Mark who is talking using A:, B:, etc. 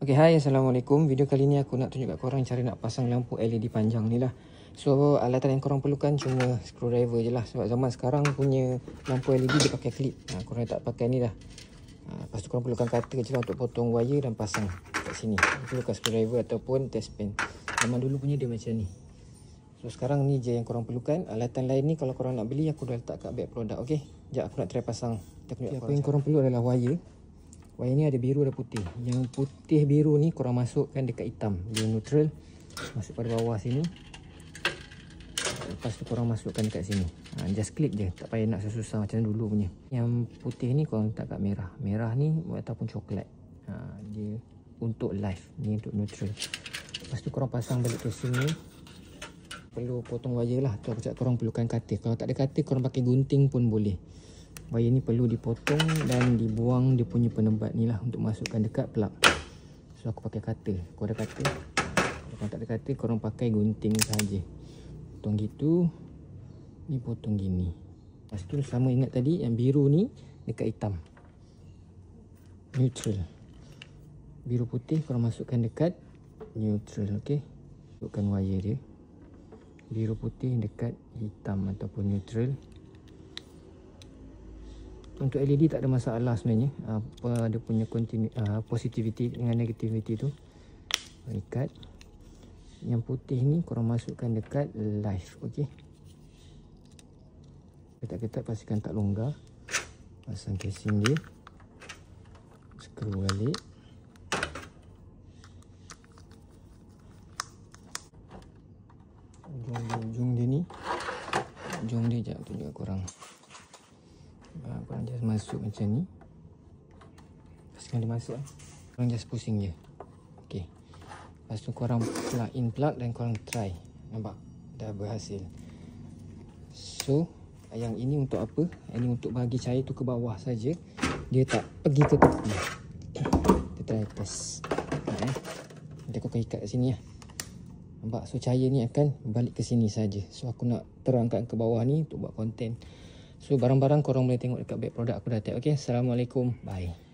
A: Okay, hai, Assalamualaikum. Video kali ni aku nak tunjuk kat korang cara nak pasang lampu LED panjang ni lah. So, alatan yang korang perlukan cuma screwdriver je lah. Sebab zaman sekarang punya lampu LED dia pakai klip. Korang tak pakai ni dah. Lepas tu korang perlukan cutter je lah untuk potong wire dan pasang kat sini. Perlukan screwdriver ataupun test pen. Zaman dulu punya dia macam ni. So, sekarang ni je yang korang perlukan. Alatan lain ni kalau korang nak beli, aku dah letak kat beg produk. Okay, sekejap aku nak try pasang. Apa yang korang perlu adalah wire. Wire ni ada biru dan putih. Yang putih biru ni korang masukkan dekat hitam. Dia neutral. Masuk pada bawah sini. Lepas tu korang masukkan dekat sini. Just click je. Tak payah nak susah macam dulu punya. Yang putih ni korang letak kat merah. Merah ni ataupun coklat. Dia untuk live. Ni untuk neutral. Lepas tu korang pasang balik ke sini. Perlu potong wire lah. Tu aku cakap korang perlukan cutter. Kalau tak ada cutter korang pakai gunting pun boleh. Wire ni perlu dipotong dan dibuang dia punya penebat ni lah untuk masukkan dekat plug. So aku pakai cutter. Kau ada cutter? Kalau tak ada cutter korang pakai gunting saja. Potong gitu. Ni potong gini. Lepas tu sama ingat tadi yang biru ni dekat hitam. Neutral. Biru putih korang masukkan dekat neutral. Okay. Masukkan wire dia. Biru putih dekat hitam ataupun neutral. Untuk LED tak ada masalah sebenarnya. Apa dia punya positivity dengan negativity tu. Ikat. Yang putih ni korang masukkan dekat live. Okey. Ketat-ketat pastikan tak longgar. Pasang casing dia. Screw balik. Ujung dia ni. Ujung dia sekejap tunjuk korang. Korang just masuk macam ni. Pastikan dia masuk. Korang just pusing je. Ok. Lepas tu korang plug in plug dan korang try. Nampak? Dah berhasil. So, yang ini untuk apa? Ini untuk bagi cair tu ke bawah saja. Dia tak pergi ke tepi. Kita try test. Nanti aku akan ikat kat sini lah. Nampak? So, cair ni akan balik ke sini saja. So, aku nak terangkan ke bawah ni untuk buat konten. So, barang-barang korang boleh tengok dekat beg produk aku dah tag. Okay, Assalamualaikum. Bye.